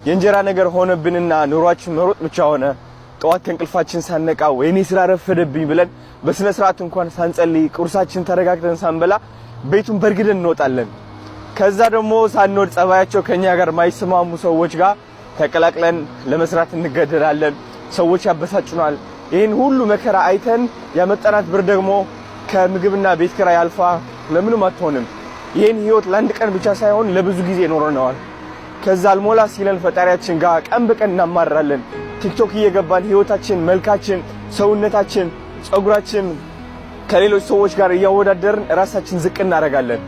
የእንጀራ ነገር ሆነብንና ኑሯችን መሮጥ ብቻ ሆነ። ጠዋት ከእንቅልፋችን ሳነቃ ወይኔ ስራ ረፈደብኝ ብለን በስነ ስርዓት እንኳን ሳንጸልይ ቁርሳችን ተረጋግተን ሳንበላ ቤቱን በርግደን እንወጣለን። ከዛ ደግሞ ሳንወድ ጸባያቸው ከኛ ጋር ማይስማሙ ሰዎች ጋር ተቀላቅለን ለመስራት እንገደዳለን። ሰዎች ያበሳጩናል። ይሄን ሁሉ መከራ አይተን ያመጣናት ብር ደግሞ ከምግብና ቤት ኪራይ አልፋ ለምንም አትሆንም። ይሄን ህይወት ለአንድ ቀን ብቻ ሳይሆን ለብዙ ጊዜ ኖረናል። ከዛ አልሞላ ሲለን ፈጣሪያችን ጋር ቀን በቀን እናማራለን። ቲክቶክ እየገባን ህይወታችን፣ መልካችን፣ ሰውነታችን፣ ጸጉራችን ከሌሎች ሰዎች ጋር እያወዳደርን ራሳችን ዝቅ እናደርጋለን።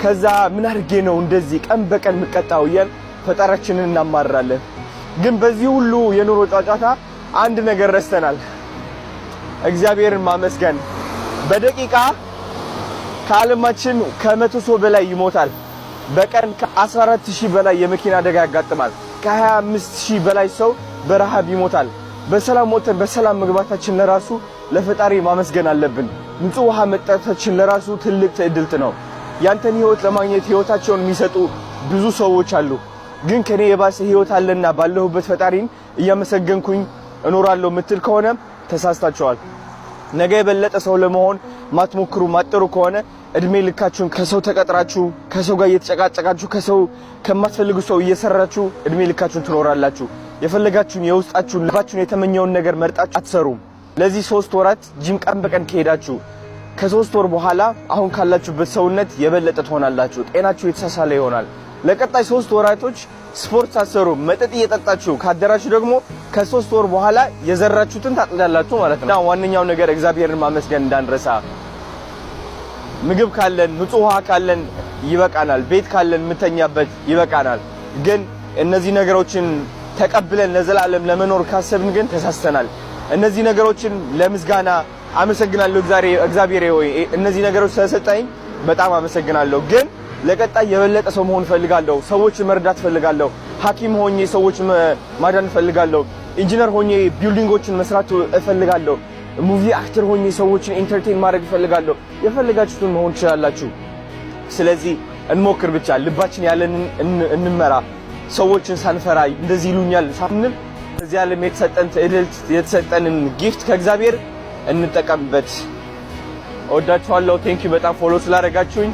ከዛ ምን አድርጌ ነው እንደዚህ ቀን በቀን ምቀጣው እያል ፈጣሪያችንን እናማራለን። ግን በዚህ ሁሉ የኑሮ ጫጫታ አንድ ነገር ረስተናል፣ እግዚአብሔርን ማመስገን። በደቂቃ ከዓለማችን ከ100 ሰው በላይ ይሞታል። በቀን ከ14000 በላይ የመኪና አደጋ ያጋጥማል። ከ25000 በላይ ሰው በረሃብ ይሞታል። በሰላም ሞተን በሰላም መግባታችን ለራሱ ለፈጣሪ ማመስገን አለብን። ንጹህ ውሃ መጠጣታችን ለራሱ ትልቅ ትዕድልት ነው። ያንተን ህይወት ለማግኘት ህይወታቸውን የሚሰጡ ብዙ ሰዎች አሉ። ግን ከኔ የባሰ ህይወት አለና ባለሁበት ፈጣሪን እያመሰገንኩኝ እኖራለሁ ምትል ከሆነ ተሳስታችኋል። ነገ የበለጠ ሰው ለመሆን ማትሞክሩ ማጥሩ ከሆነ እድሜ ልካችሁን ከሰው ተቀጥራችሁ ከሰው ጋር እየተጨቃጨቃችሁ ከሰው ከማትፈልጉ ሰው እየሰራችሁ እድሜ ልካችሁን ትኖራላችሁ። የፈለጋችሁን የውስጣችሁን ልባችሁን የተመኘውን ነገር መርጣችሁ አትሰሩም። ለዚህ 3 ወራት ጂም ቀን በቀን ከሄዳችሁ ከ3 ወር በኋላ አሁን ካላችሁበት ሰውነት የበለጠ ትሆናላችሁ። ጤናችሁ የተሳሳለ ይሆናል። ለቀጣይ 3 ወራቶች ስፖርት ሳትሰሩ መጠጥ እየጠጣችሁ ካደራችሁ ደግሞ ከ3 ወር በኋላ የዘራችሁትን ታጥዳላችሁ ማለት ነው። እና ዋነኛው ነገር እግዚአብሔርን ማመስገን እንዳንረሳ። ምግብ ካለን ንጹህ ውሃ ካለን ይበቃናል። ቤት ካለን ምተኛበት ይበቃናል። ግን እነዚህ ነገሮችን ተቀብለን ለዘላለም ለመኖር ካሰብን ግን ተሳስተናል። እነዚህ ነገሮችን ለምስጋና አመሰግናለሁ እግዚአብሔር ሆይ እነዚህ ነገሮች ስለሰጠኝ በጣም አመሰግናለሁ። ግን ለቀጣይ የበለጠ ሰው መሆን ፈልጋለሁ። ሰዎች መርዳት ፈልጋለሁ። ሐኪም ሆኜ ሰዎች ማዳን ፈልጋለሁ። ኢንጂነር ሆኜ ቢልዲንጎችን መስራት እፈልጋለሁ። ሙቪ አክተር ሆኜ ሰዎችን ኢንተርቴን ማድረግ እፈልጋለሁ። የፈለጋችሁትን መሆን ትችላላችሁ። ስለዚህ እንሞክር ብቻ። ልባችን ያለንን እንመራ። ሰዎችን ሳንፈራ እንደዚህ ይሉኛል ሳንል እዚህ ዓለም የተሰጠን ትዕድልት የተሰጠንን ጊፍት ከእግዚአብሔር እንጠቀምበት። እወዳችኋለሁ። ቴንክ ዩ በጣም ፎሎ ስላደረጋችሁኝ።